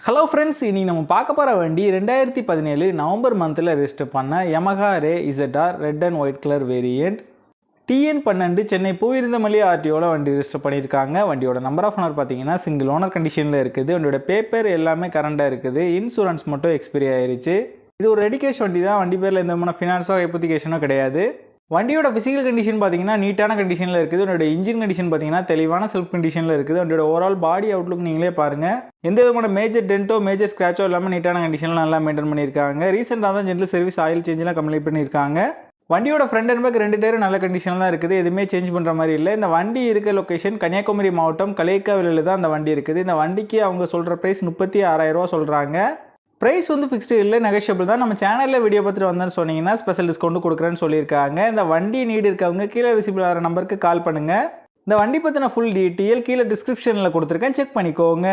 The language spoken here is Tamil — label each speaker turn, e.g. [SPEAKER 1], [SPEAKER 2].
[SPEAKER 1] ஹலோ ஃப்ரெண்ட்ஸ், இனி நம்ம பார்க்க போகிற வண்டி 2017 நவம்பர் மந்தில் ரெஜிஸ்டர் பண்ண Yamaha Ray ZR red and white colour variant TN12 Chennai Poovirunthavalli ஆர்டிஓவில் வண்டி ரெஜிஸ்டர் பண்ணியிருக்காங்க. வண்டியோட நம்பர் ஆஃப் ஓனர் பார்த்தீங்கன்னா சிங்கிள் ஓனர் கண்டிஷனில் இருக்குது. வண்டியோட பேப்பர் எல்லாமே கரண்டாக இருக்குது. இன்சூரன்ஸ் மட்டும் எக்ஸ்பைரி ஆயிருச்சு. இது ஒரு ரெடி கேஷ் வண்டி தான். வண்டி பேரில் எந்த விதமான ஃபினான்ஸோ ஹைப்போதிகேஷனோ கிடையாது. வண்டியோட ஃபிசிக்கல் கண்டிஷன் பார்த்தீங்கன்னா நீட்டான கண்டிஷனில் இருக்குது. வண்டியோட இன்ஜின் கண்டிஷன் பார்த்தீங்கன்னா தெளிவான செல்ஃப் கண்டிஷனில் இருக்குது. வண்டியோட ஓவரால் பாடி அவுட்லுக் நீங்களே பாருங்கள். எந்த விதமான மேஜர் டென்ட்டோ மேஜர் ஸ்க்ராச்சோ இல்லாமல் நீட்டான கண்டிஷனில் நல்லா மெயின்டைன் பண்ணியிருக்காங்க. ரீசெண்டாக தான் ஜென்ரல் சர்வீஸ் ஆயில் சேஞ்செலாம் கம்ப்ளீட் பண்ணியிருக்காங்க. வண்டியோட ஃப்ரண்ட் அண்ட் பேக் ரெண்டு டயரும் நல்ல கண்டிஷனில் தான் இருக்குது. எதுவுமே சேஞ்ச் பண்ணுற மாதிரி இல்லை. இந்த வண்டி இருக்க லொக்கேஷன் கன்னியாகுமரி மாவட்டம் கலேக்காவிலில் தான் அந்த வண்டி இருக்குது. இந்த வண்டிக்கு அவங்க சொல்கிற ப்ரைஸ் 36,000 ரூபா சொல்கிறாங்க. ப்ரைஸ் வந்து ஃபிக்ஸ்டு இல்லை, நெகோஷியபிள் தான். நம்ம சேனலில் வீடியோ பார்த்துட்டு வந்தேன்னு சொன்னீங்கன்னா ஸ்பெஷல் டிஸ்கவுண்ட் கொடுக்குறேன்னு சொல்லியிருக்காங்க. இந்த வண்டி நீடு இருக்கவங்க கீழே விசிபிள் ஆகிற நம்பருக்கு கால் பண்ணுங்கள். இந்த வண்டி பற்றின ஃபுல் டீட்டெயில் கீழே டிஸ்கிரிப்ஷனில் கொடுத்துருக்கேன், செக் பண்ணிக்கோங்க.